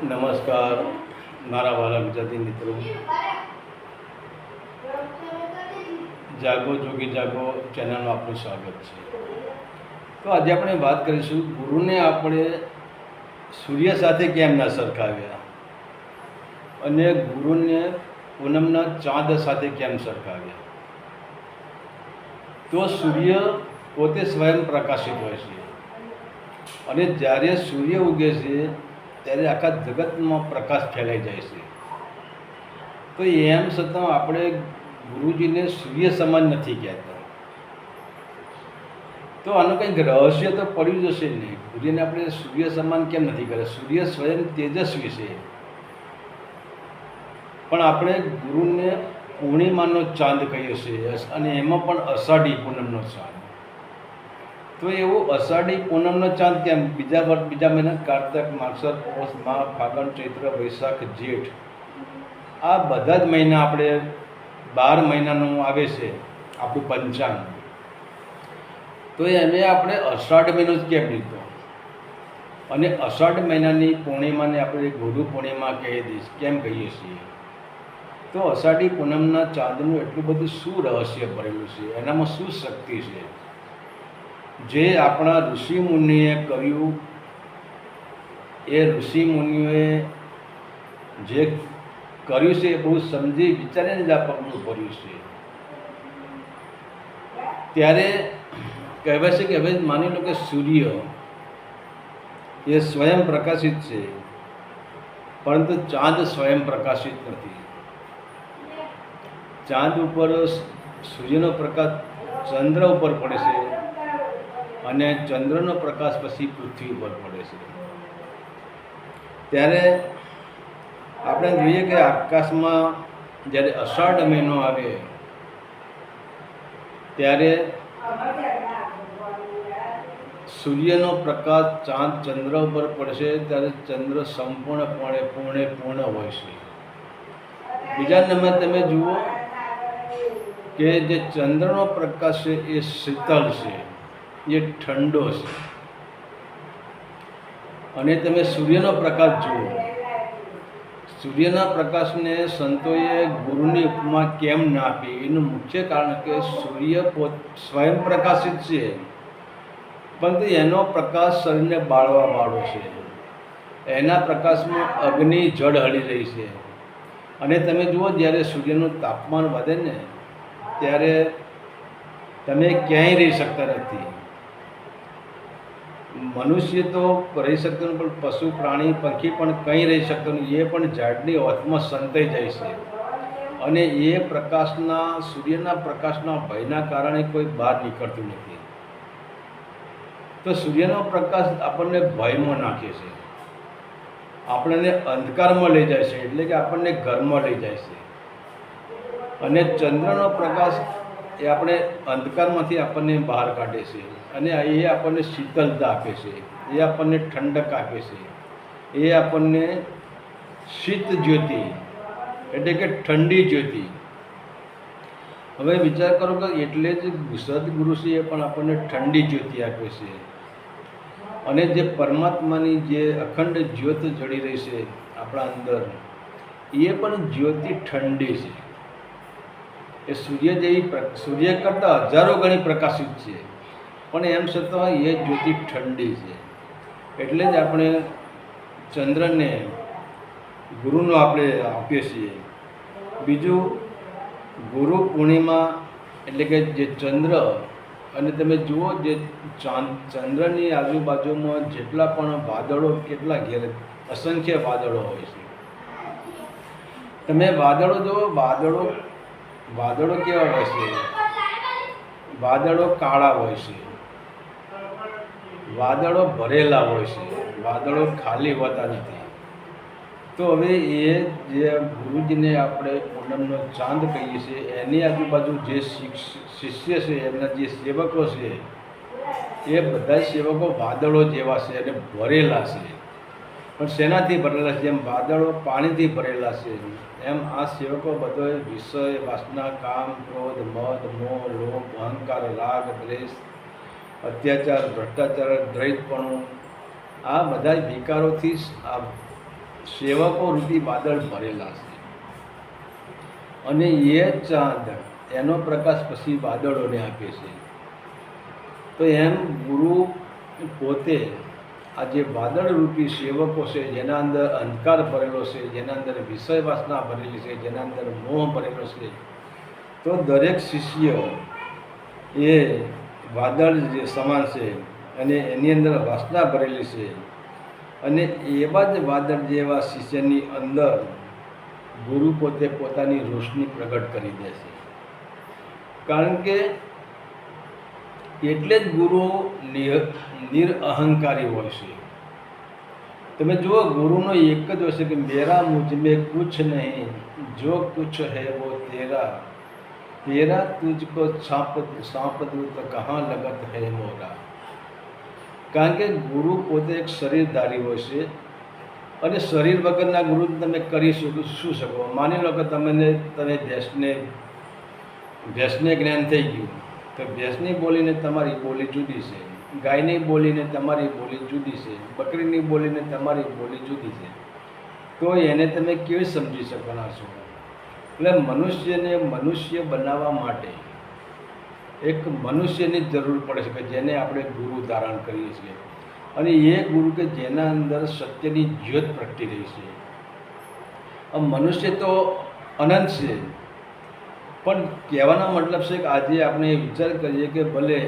નમસ્કાર મારા વાલા ગુજરાતી મિત્રો, જાગો જોગી જાગો ચેનલમાં આપનું સ્વાગત છે. તો આજે આપણે વાત કરીશું ગુરુને આપણે સૂર્ય સાથે કેમ ના સરખાવ્યા અને ગુરુને પૂનમના ચાંદ સાથે કેમ સરખાવ્યા. તો સૂર્ય પોતે સ્વયં પ્રકાશિત હોય છે અને જ્યારે સૂર્ય ઉગે છે ત્યારે આખા જગતમાં પ્રકાશ ફેલાઈ જાય છે. તો એમ છતાં આપણે ગુરુજીને સૂર્ય સમાન નથી કહેતા. તો આનું કંઈક રહસ્ય તો પડ્યું જશે નહીં. ગુરુજીને આપણે સૂર્ય સમાન કેમ નથી કહેતા? સૂર્ય સ્વયં તેજસ્વી છે, પણ આપણે ગુરુને પૂર્ણિમાનો ચાંદ કહીએ છીએ અને એમાં પણ અષાઢી પૂનમનો ચાંદ. તો એવું અષાઢી પૂનમનો ચાંદ કેમ? બીજા મહિના કારતક, માગસર, પોષ, માઘ, ફાગણ, ચૈત્ર, વૈશાખ, જેઠ, આ બધા જ મહિના આપણે 12 મહિનાનું આવે છે આપણું પંચાંગ. તો એમે આપણે અષાઢ મહિનો જ કેમ લીધો? અને અષાઢ મહિનાની પૂર્ણિમાને આપણે ગુરુ પૂર્ણિમા કેમ કહીએ છીએ? તો અષાઢી પૂનમના ચાંદનું એટલું બધું શું રહસ્ય ભરેલું છે? એનામાં શું શક્તિ છે જે આપણા ઋષિ મુનિએ કર્યું? એ ઋષિ મુનિઓએ જે કર્યું છે એ બહુ સમજી વિચારીને જ આ પગલું ભર્યું છે. ત્યારે કહેવાય છે કે હવે માની લો કે સૂર્ય એ સ્વયં પ્રકાશિત છે, પરંતુ ચાંદ સ્વયં પ્રકાશિત નથી. ચાંદ ઉપર સૂર્યનો પ્રકાશ ચંદ્ર ઉપર પડે છે અને ચંદ્રનો પ્રકાશ પછી પૃથ્વી ઉપર પડે છે. ત્યારે આપણે જોઈએ કે આકાશમાં જ્યારે અષાઢ મહિનો આવે ત્યારે સૂર્યનો પ્રકાશ ચાંદ ચંદ્ર ઉપર પડશે ત્યારે ચંદ્ર સંપૂર્ણપણે પૂર્ણ હોય છે. બીજા નંબર તમે જુઓ કે જે ચંદ્રનો પ્રકાશ છે એ શીતળ છે, એ ઠંડો છે. અને તમે સૂર્યનો પ્રકાશ જુઓ, સૂર્યના પ્રકાશને સંતોએ ગુરુની ઉપમા કેમ ના આપી? એનું મુખ્ય કારણ કે સૂર્ય સ્વયં પ્રકાશિત છે, પરંતુ એનો પ્રકાશ શરીરને બાળવા વાળો છે. એના પ્રકાશમાં અગ્નિ જળ હળી રહી છે. અને તમે જુઓ જ્યારે સૂર્યનું તાપમાન વધે ને ત્યારે તમે ક્યાંય રહી શકતા નથી. મનુષ્ય તો રહી શકતો નથી, પણ પશુ, પ્રાણી, પંખી પણ કંઈ રહી શકતો નથી. એ પણ ઝાડની ઓથમાં સંતાઈ જાય છે. અને એ પ્રકાશના, સૂર્યના પ્રકાશના ભયના કારણે કોઈ બહાર નીકળતું નથી. તો સૂર્યનો પ્રકાશ આપણને ભયમાં નાખે છે, આપણને અંધકારમાં લઈ જાય છે, એટલે કે આપણને ઘરમાં લઈ જાય છે. અને ચંદ્રનો પ્રકાશ એ આપણે અંધકારમાંથી આપણને બહાર કાઢે છે અને એ આપણને શીતળતા આપે છે, એ આપણને ઠંડક આપે છે, એ આપણને શીત જ્યોતિ એટલે કે ઠંડી જ્યોતિ. હવે વિચાર કરો કે એટલે જ સદગુરુશ્રીએ પણ આપણને ઠંડી જ્યોતિ આપે છે. અને જે પરમાત્માની જે અખંડ જ્યોત જળી રહી છે આપણા અંદર, એ પણ જ્યોતિ ઠંડી છે. એ સૂર્ય કરતાં હજારો ગણી પ્રકાશિત છે, પણ એમ છતાં એ જ્યોતિ ઠંડી છે. એટલે જ આપણે ચંદ્રને ગુરુનો આપણે આપીએ છીએ. બીજું, ગુરુ પૂર્ણિમા એટલે કે જે ચંદ્ર, અને તમે જુઓ જે ચંદ્રની આજુબાજુમાં જેટલા પણ વાદળો, કેટલા અસંખ્ય વાદળો હોય છે. તમે વાદળો જુઓ, વાદળો કેવા હોય છે? વાદળો કાળા હોય છે, વાદળો ભરેલા હોય છે, વાદળો ખાલી હોતા નથી. તો હવે એ જે ગુરુજીને આપણે પૂનમનો ચાંદ કહીએ છીએ, એની આજુબાજુ જે શિષ્ય છે, એમના જે સેવકો છે, એ બધા સેવકો વાદળો જેવા છે અને ભરેલા છે. પણ શેનાથી ભરેલા છે? જેમ વાદળો પાણીથી ભરેલા છે, એમ આ સેવકો બધો વિષય, વાસના, કામ, ક્રોધ, મદ, મોહ, લોભ, અહંકાર, રાગ, દ્વેષ, અત્યાચાર, ભ્રષ્ટાચાર, દ્વૈતપણું, આ બધા જ વિકારોથી સેવકો રૂપી વાદળ ભરેલા છે, અને એ ચાંદ એનો પ્રકાશ પછી વાદળોને આપે છે. તો એમ ગુરુ પોતે આ જે વાદળ રૂપી સેવકો છે, જેના અંદર અંધકાર ભરેલો છે, જેના અંદર વિષય વાસના ભરેલી છે, જેના અંદર મોહ ભરેલો છે, તો દરેક શિષ્ય એ વાદળ જે સમાન છે અને એની અંદર વાસના ભરેલી છે. અને એવા જ વાદળ જેવા શિષ્યની અંદર ગુરુ પોતે પોતાની રોશની પ્રગટ કરી દે છે. કારણ કે એટલે જ ગુરુ નિરઅહંકારી હોય છે. તમે જુઓ, ગુરુનો એક જ હોય છે કે મેરા મુझ में कुछ नहीं, जो कुछ है वो तेरा, तेरा तुझको सौंप दूं तो कहाँ लगत है मोरा. કારણ કે ગુરુ પોતે એક શરીરધારી હોય છે, અને શરીર વગરના ગુરુ તમે કરી શું શકો? માની લો કે તમે ભેંસને જ્ઞાન થઈ ગયું, તો ભેંસની બોલીને તમારી બોલી જુદી છે, ગાયની બોલીને તમારી બોલી જુદી છે, બકરીની બોલીને તમારી બોલી જુદી છે. તો એને તમે કેવી સમજી શકવાના છો? એટલે મનુષ્યને મનુષ્ય બનાવવા માટે એક મનુષ્યની જરૂર પડે છે, કે જેને આપણે ગુરુ ધારણ કરીએ છીએ, અને એ ગુરુ કે જેના અંદર સત્યની જ્યોત પ્રગટી રહી છે. મનુષ્ય તો અનંત છે, પણ કહેવાનો મતલબ છે કે આજે આપણે વિચાર કરીએ કે ભલે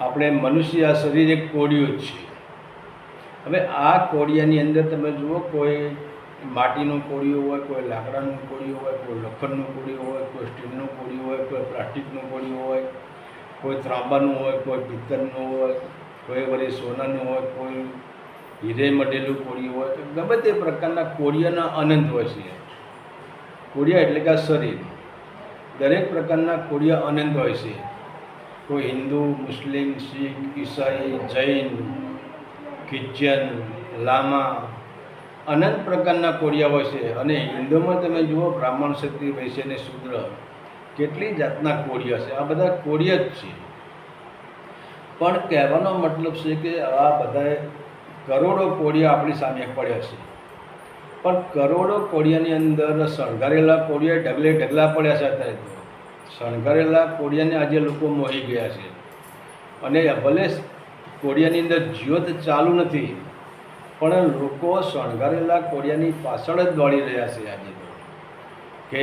આપણે મનુષ્ય આ શરીર એક કોડિયું જ છે. હવે આ કોડિયાની અંદર તમે જુઓ, કોઈ માટીનું કોડિયું હોય, કોઈ લાકડાનું કોડિયું હોય, કોઈ લોખંડનું કોડિયું હોય, કોઈ સ્ટીલનું કોડિયું હોય, કોઈ પ્લાસ્ટિકનું કોડિયું હોય, કોઈ ત્રાંબાનું હોય, કોઈ પિત્તળનું હોય, કોઈ વળી સોનાનું હોય, કોઈ હીરે મઢેલું કોડિયું હોય. ગમે તે પ્રકારના કોડિયાના અનંત હોય છે. કોડિયા એટલે કે આ શરીર, દરેક પ્રકારના કોડિયા અનંત હોય છે. કોઈ હિન્દુ, મુસ્લિમ, શીખ, ઈસાઈ, જૈન, ક્રિશ્ચિયન, લામા, અનંત પ્રકારના કોડિયા હોય છે. અને હિન્દુમાં તમે જુઓ, બ્રાહ્મણ, ક્ષત્રિય, વૈશ્ય અને શૂદ્ર, કેટલી જાતના કોડિયા છે. આ બધા કોડિયા જ છે. પણ કહેવાનો મતલબ છે કે આ બધા કરોડો કોડિયા આપણી સામે પડ્યા છે, પણ કરોડો કોડિયાની અંદર શણગારેલા કોડિયા ઢગલે ઢગલા પડ્યા છે. અત્યારે તો શણગારેલા કોડિયાને આજે લોકો મોહી ગયા છે, અને ભલે કોડિયાની અંદર જ્યોત ચાલુ નથી, પણ લોકો શણગારેલા કોડિયાની પાછળ જ દોડી રહ્યા છે આજે તો. કે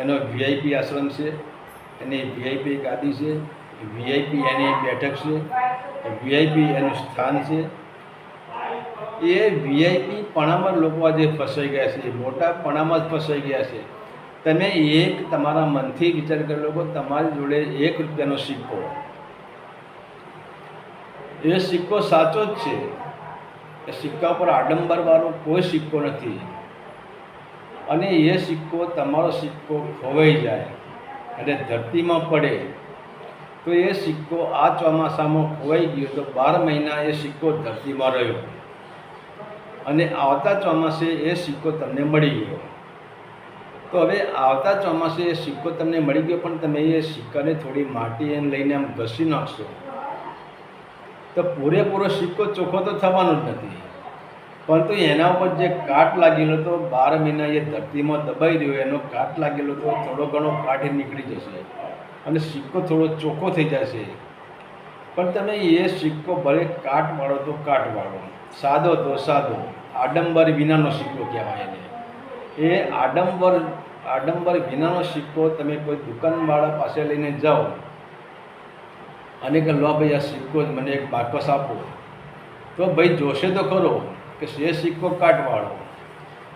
એનો વીઆઈપી આશ્રમ છે, એની વીઆઈપી ગાદી છે, વીઆઈપી એની બેઠક છે, વીઆઈપી એનું સ્થાન છે. એ વીઆઈપી પણામાં લોકો આજે ફસાઈ ગયા છે, મોટા પણામાં જ ફસાઈ ગયા છે. તમે એક તમારા મનથી વિચાર કરી લો, તમારી જોડે ₹1 સિક્કો, એ સિક્કો સાચો જ છે. એ સિક્કા પર આડંબરવાળો કોઈ સિક્કો નથી. અને એ સિક્કો, તમારો સિક્કો ખોવાઈ જાય અને ધરતીમાં પડે, તો એ સિક્કો આ ચોમાસામાં ખોવાઈ ગયો તો 12 મહિના એ સિક્કો ધરતીમાં રહ્યો, અને આવતા ચોમાસે એ સિક્કો તમને મળી ગયો. તો હવે આવતા ચોમાસે એ સિક્કો તમને મળી ગયો, પણ તમે એ સિક્કાને થોડી માટી એને લઈને આમ ઘસી નાખશો તો પૂરેપૂરો સિક્કો ચોખ્ખો તો થવાનો જ નથી. પરંતુ એના ઉપર જે કાટ લાગેલો તો 12 મહિના એ ધરતીમાં દબાઈ રહ્યો, એનો કાટ લાગેલો તો થોડો ઘણો કાટ નીકળી જશે અને સિક્કો થોડો ચોખ્ખો થઈ જશે. પણ તમે એ સિક્કો ભલે કાટવાળો તો કાટવાળો, સાદો તો સાદો, આડંબર વિનાનો સિક્કો કહેવાય એને. એ આડંબર વિનાનો સિક્કો તમે કોઈ દુકાનવાળા પાસે લઈને જાઓ અને કે લો ભાઈ, આ સિક્કો મને એક બાકસ આપો, તો ભાઈ જોશે તો ખરો કે છે સિક્કો કાટવાળો,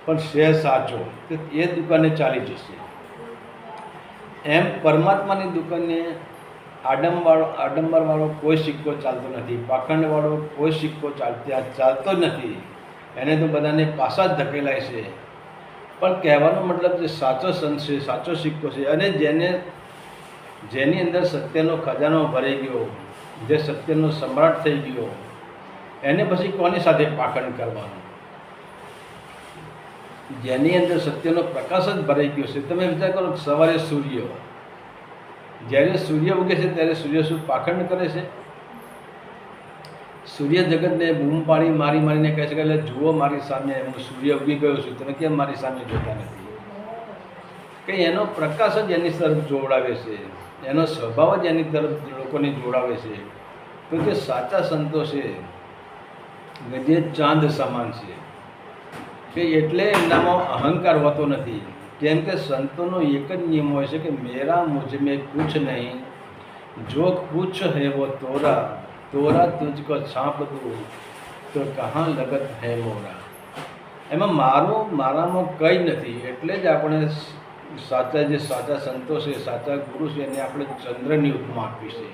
પણ છે સાચો, તો એ દુકાને ચાલી જશે. એમ પરમાત્માની દુકાને આડંબરવાળો કોઈ સિક્કો ચાલતો નથી, પાખંડવાળો કોઈ સિક્કો ચાલતો જ નથી. એને તો બધાને પાછા જ ધકેલાય છે. પણ કહેવાનો મતલબ જે સાચો સંત છે, સાચો સિક્કો છે, અને જેની અંદર સત્યનો ખજાનો ભરાઈ ગયો, જે સત્યનો સમ્રાટ થઈ ગયો, એને પછી કોની સાથે પાખંડ કરવાનું? જેની અંદર સત્યનો પ્રકાશ જ ભરાઈ ગયો છે. તમે વિચાર કરો, સવારે સૂર્ય, જ્યારે સૂર્ય ઉગે છે ત્યારે સૂર્ય શું પાખંડ કરે છે? સૂર્ય જગતને બૂમ પાડી મારીને કહે છે કે એટલે જુઓ મારી સામે, હું સૂર્ય ઉગી ગયો છું, તમે કેમ મારી સામે જોતા નથી? કે એનો પ્રકાશ જ એની તરફ જોડાવે છે, એનો સ્વભાવ જ એની તરફ લોકોને જોડાવે છે. તો જે સાચા સંતો છે જે ચાંદ સમાન છે, કે એટલે એમનામાં અહંકાર હોતો નથી. કેમ કે સંતોનો એક જ નિયમ હોય છે કે મેરા મુझ में कुछ नहीं, जो कुछ है वो तोरा, तोरा तुझको छाप दूँ તો કહાં લગત હૈ મોરા. એમાં મારામાં કંઈ નથી. એટલે જ આપણે સાચા સંતો છે, સાચા ગુરુ છે, એને આપણે ચંદ્રની ઉપમા આપી છે.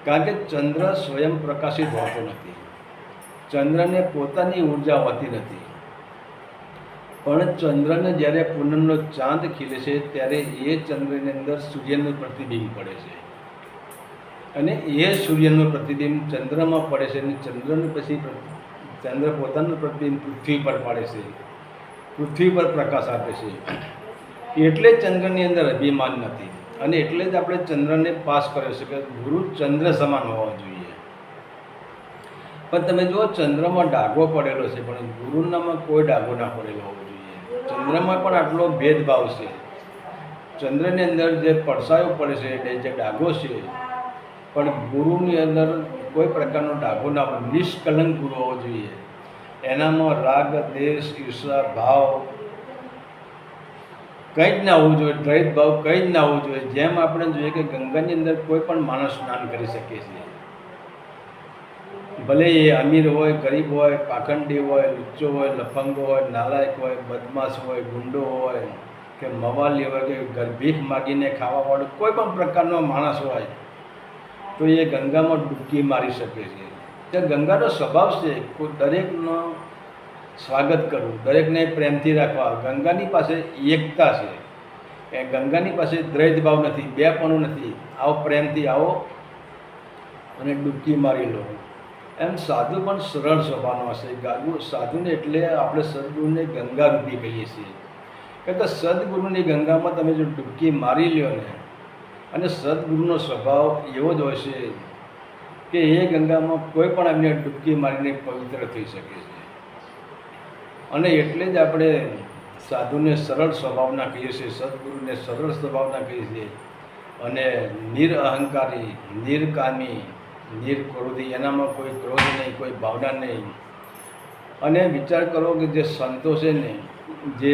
કારણ કે ચંદ્ર સ્વયં પ્રકાશિત હોતો નથી, ચંદ્રને પોતાની ઉર્જા હોતી નથી. પણ ચંદ્રને જ્યારે પૂનમનો ચાંદ ખીલે છે ત્યારે એ ચંદ્રની અંદર સૂર્યનું પ્રતિબિંબ પડે છે, અને એ સૂર્યનું પ્રતિબિંબ ચંદ્રમાં પડે છે, અને ચંદ્રનું પછી ચંદ્ર પોતાનું પ્રતિબિંબ પૃથ્વી પર પાડે છે, પૃથ્વી પર પ્રકાશ આપે છે. એટલે ચંદ્રની અંદર અભિમાન નથી, અને એટલે જ આપણે ચંદ્રને પાસ કર્યો છે કે ગુરુ ચંદ્ર સમાન હોવા જોઈએ. પણ તમે જુઓ, ચંદ્રમાં ડાઘો પડેલો છે, પણ ગુરુનામાં કોઈ ડાઘો ના પડેલો હોવો જોઈએ. ચંદ્રમાં પણ આટલો ભેદભાવ છે. ચંદ્રની અંદર જે પડછાયો પડે છે, જે ડાઘો છે, પણ ગુરુની અંદર કોઈ પ્રકારનો ડાઘો ના હોય, નિષ્કલંક ગુરુ હોવો જોઈએ. એનામાં રાગ, દેશ, ઈર્ષા, ભાવ કંઈ જ ના હોવું જોઈએ, દ્વૈત ભાવ કંઈ જ ના હોવું જોઈએ. જેમ આપણે જોઈએ કે ગંગાની અંદર કોઈ પણ માણસ સ્નાન કરી શકે છે, ભલે એ અમીર હોય, ગરીબ હોય, પાખંડી હોય, લુચ્ચો હોય, લફંગો હોય, નાલાયક હોય, બદમાશ હોય, ગુંડો હોય, કે મવાલી હોય, કે ભીખ માગીને ખાવાવાળો કોઈ પણ પ્રકારનો માણસ હોય, તો એ ગંગામાં ડૂબકી મારી શકે છે. તે ગંગાનો સ્વભાવ છે દરેકનો સ્વાગત કરવું, દરેકને પ્રેમથી રાખવા. ગંગાની પાસે એકતા છે, ગંગાની પાસે દ્વૈત ભાવ નથી, બેપણું નથી. આવો પ્રેમથી આવો અને ડૂબકી મારી લો. એમ સાધુ પણ સરળ સ્વભાવનો હશે. સાધુને એટલે આપણે સદગુરુને ગંગારૂપી કહીએ છીએ. કારણ કે સદગુરુની ગંગામાં તમે જો ડૂબકી મારી લ્યો ને, અને સદગુરુનો સ્વભાવ એવો જ હોય છે કે એ ગંગામાં કોઈ પણ એમને ડૂબકી મારીને પવિત્ર થઈ શકે છે. અને એટલે જ આપણે સાધુને સરળ સ્વભાવના કહીએ છીએ, સદગુરુને સરળ સ્વભાવના કહીએ છીએ. અને નિરઅહંકારી, નિર્કામી, નિર્ક્રોધી, એનામાં કોઈ ક્રોધ નહીં, કોઈ ભાવના નહીં. અને વિચાર કરો કે જે સંતો છે ને, જે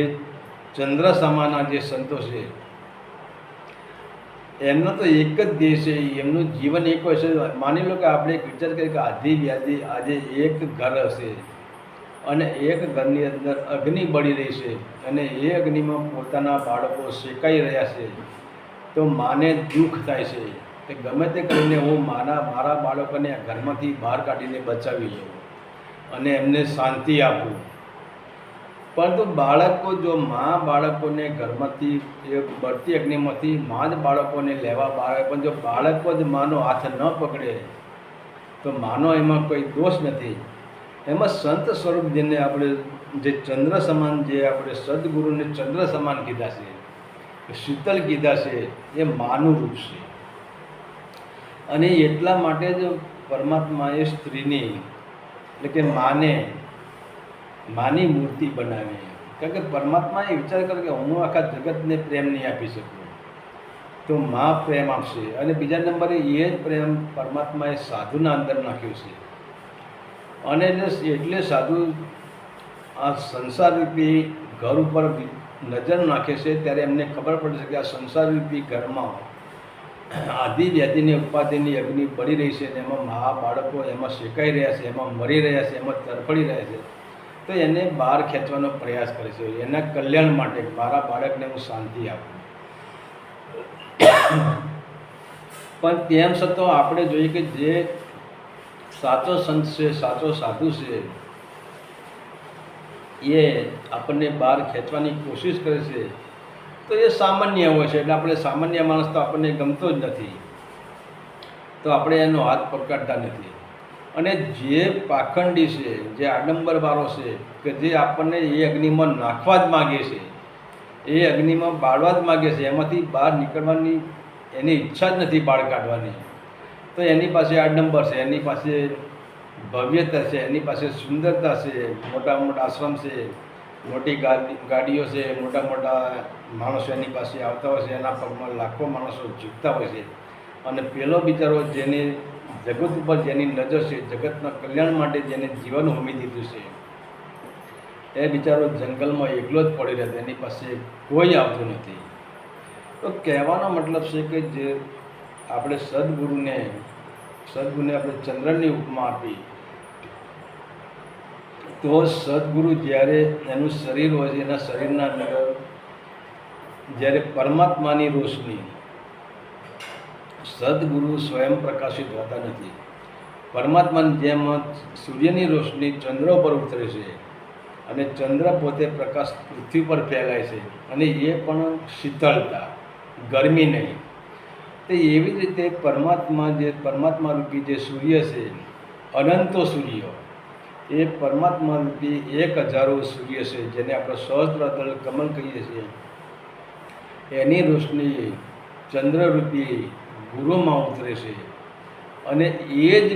ચંદ્ર સમાના જે સંતો છે, એમનો તો એક જ દેશ છે, એમનું જીવન એક હોય છે. માની લો કે આપણે એક વિચાર કરીએ કે આધી વ્યાધિ આજે એક ઘર હશે, અને એક ઘરની અંદર અગ્નિ બળી રહી છે, અને એ અગ્નિમાં પોતાના બાળકો શેકાઈ રહ્યા છે, તો માને દુઃખ થાય છે કે ગમે તે કરીને હું મારા બાળકોને આ ઘરમાંથી બહાર કાઢીને બચાવી લઉં અને એમને શાંતિ આપું. પરંતુ બાળકો, જો મા બાળકોને ઘરમાંથી એ બળતી અગ્નિમાંથી મા જ બાળકોને લેવા બહાર આવે, પણ જો બાળકો જ માનો હાથ ન પકડે તો માનો એમાં કોઈ દોષ નથી. એમાં સંત સ્વરૂપ જેને આપણે જે ચંદ્ર સમાન, જે આપણે સદગુરુને ચંદ્ર સમાન કીધા છે, શીતલ કીધા છે, એ માનું રૂપ છે. અને એટલા માટે જ પરમાત્માએ સ્ત્રીની એટલે કે માની મૂર્તિ બનાવી. કારણ કે પરમાત્માએ વિચાર કર્યો કે હું આખા જગતને પ્રેમ નહીં આપી શકું, તો મા પ્રેમ આપશે. અને બીજા નંબરે એ જ પ્રેમ પરમાત્માએ સાધુના અંદર નાખ્યો છે. અને એટલે સાધુ આ સંસારરૂપી ઘર ઉપર નજર નાખે છે, ત્યારે એમને ખબર પડે છે કે આ સંસારરૂપી ઘરમાં આદિ વ્યાધિની ઉપાધિની અગ્નિ બળી રહી છે, અને એમાં મા બાળકો એમાં શેકાઈ રહ્યા છે, એમાં મરી રહ્યા છે, એમાં તરફડી રહ્યા છે. તો એને બહાર ખેંચવાનો પ્રયાસ કરે છે, એના કલ્યાણ માટે. મારા બાળકને હું શાંતિ આપું. પણ તેમ છતાં આપણે જોઈએ કે જે સાચો સંત છે, સાચો સાધુ છે, એ આપણને બહાર ખેંચવાની કોશિશ કરે છે, તો એ સામાન્ય હોય છે. એટલે આપણે સામાન્ય માણસ તો આપણને ગમતો જ નથી, તો આપણે એનો હાથ પકડતા નથી. અને જે પાખંડી છે, જે આડંબરવાળો છે, કે જે આપણને એ અગ્નિમાં નાખવા જ માગે છે, એ અગ્નિમાં બાળવા જ માગે છે, એમાંથી બહાર નીકળવાની એની ઈચ્છા જ નથી, બાળ કાઢવાની, તો એની પાસે આડંબર છે, એની પાસે ભવ્યતા છે, એની પાસે સુંદરતા છે, મોટા મોટા આશ્રમ છે, મોટી ગાડીઓ છે, મોટા મોટા માણસો એની પાસે આવતા હોય છે, એના પગમાં લાખો માણસો ઝૂકતા હોય છે. અને પેલો બિચારો જેને જગત ઉપર જેની નજર છે, જગતના કલ્યાણ માટે જેને જીવન હોમી દીધું છે, એ બિચારો જંગલમાં એકલો જ પડી રહેતો, એની પાસે કોઈ આવતું નથી. તો કહેવાનો મતલબ છે કે જે આપણે સદગુરુને આપણે ચંદ્રની ઉપમા આપી, તો સદગુરુ જ્યારે એનું શરીર હોય છે, એના શરીરના અંદર જ્યારે પરમાત્માની રોશની, સદગુરુ સ્વયં પ્રકાશિત હોતા નથી. પરમાત્માની જેમ સૂર્યની રોશની ચંદ્ર પર ઉતરે છે અને ચંદ્ર પોતે પ્રકાશ પૃથ્વી પર ફેલાય છે, અને એ પણ શીતળતા, ગરમી નહીં. તો એવી રીતે પરમાત્મા રૂપી જે સૂર્ય છે, અનંતો સૂર્ય, એ પરમાત્મા રૂપી 1000 સૂર્ય છે, જેને આપણે સહસ્ત્રદળ કમલ કહીએ છીએ, એની રોશની ચંદ્રરૂપી ગુરુમાં ઉતરે છે. અને એ જ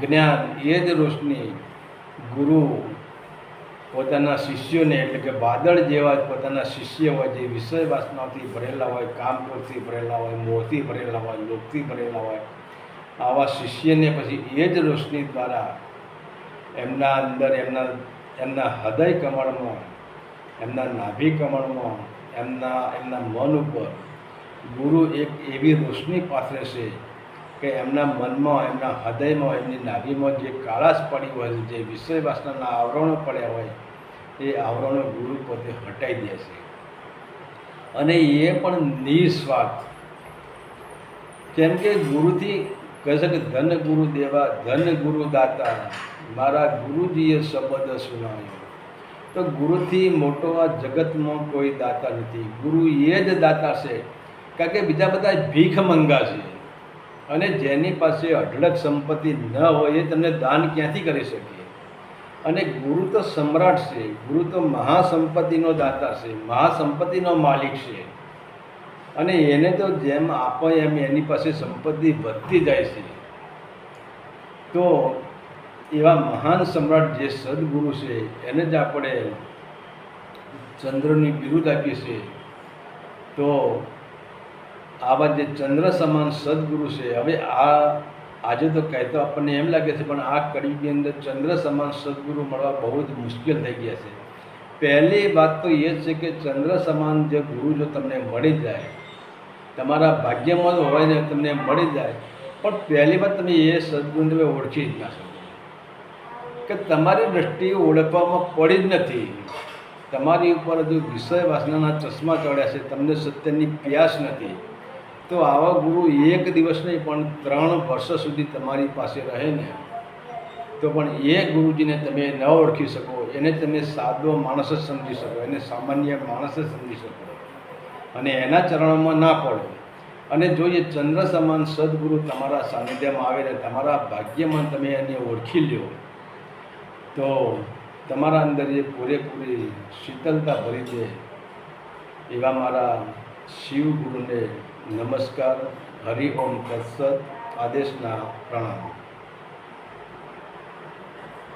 જ્ઞાન, એ જ રોશની ગુરુ પોતાના શિષ્યોને, એટલે કે વાદળ જેવા પોતાના શિષ્ય હોય, જે વિષય વાસનાથી ભરેલા હોય, કામક્રોધથી ભરેલા હોય, મોહથી ભરેલા હોય, લોભથી ભરેલા હોય, આવા શિષ્યને પછી એ જ રોશની દ્વારા એમના અંદર, એમના હૃદય કમળમાં, એમના નાભી કમળમાં, એમના મન ઉપર ગુરુ એક એવી રોશની પાથરે છે કે એમના મનમાં, એમના હૃદયમાં, એમની નાભીમાં જે કાળાશ પડી હોય, જે વિષય વાસનાના આવરણો પડ્યા હોય, એ આવરણો ગુરુ પોતે હટાવી દે છે. અને એ પણ નિસ્વાર્થ. કેમ કે ગુરુથી કહે છે કે ધન ગુરુ દેવા, ધન ગુરુ દાતા, મારા ગુરુજીએ શબ્દ સુનાવ્યો. તો ગુરુથી મોટો આ જગતમાં કોઈ દાતા નથી. ગુરુ એ જ દાતા છે. કારણ કે બીજા બધા ભીખ મંગા છે, અને જેની પાસે અઢળક સંપત્તિ ન હોય એ તમને દાન ક્યાંથી કરી શકે. અને ગુરુ તો સમ્રાટ છે, ગુરુ તો મહાસંપત્તિનો દાતા છે, મહાસંપત્તિનો માલિક છે. અને એને તો જેમ આપો એમ એની પાસે સંપત્તિ વધતી જાય છે. તો એવા મહાન સમ્રાટ જે સદગુરુ છે, એને જ આપણે ચંદ્રની બિરુદ આપીએ છીએ. તો આવા જે ચંદ્ર સમાન સદગુરુ છે, હવે આજે તો કહેતો આપણને એમ લાગે છે, પણ આ કળિયુગની અંદર ચંદ્ર સમાન સદગુરુ મળવા બહુ જ મુશ્કેલ થઈ ગયા છે. પહેલી વાત તો એ છે કે ચંદ્ર સમાન જે ગુરુ જો તમને મળી જાય, તમારા ભાગ્યમાં હોય ને તમને મળી જાય, પણ પહેલી વાત તમે એ સદગુરુને ઓળખી જ ના શકો. કે તમારી દ્રષ્ટિએ ઓળખવામાં પડી જ નથી. તમારી ઉપર હજુ વિષય વાસનાના ચશ્મા ચડ્યા છે, તમને સત્યની પ્યાસ નથી. તો આવા ગુરુ એક દિવસ નહીં પણ 3 વર્ષ સુધી તમારી પાસે રહે ને, તો પણ એ ગુરુજીને તમે ન ઓળખી શકો. એને તમે સાદો માણસ જ સમજી શકો, એને સામાન્ય માણસ જ સમજી શકો, અને એના ચરણોમાં ના પડો. અને જો એ ચંદ્ર સમાન સદગુરુ તમારા સાનિધ્યમાં આવે ને તમારા ભાગ્યમાં તમે એને ઓળખી લ્યો, તો તમારા અંદર એ પૂરેપૂરી શીતળતા ભરી દે. એવા મારા શિવગુરુને નમસ્કાર. હરિ ઓમ તત્સત. આદેશના પ્રણામ.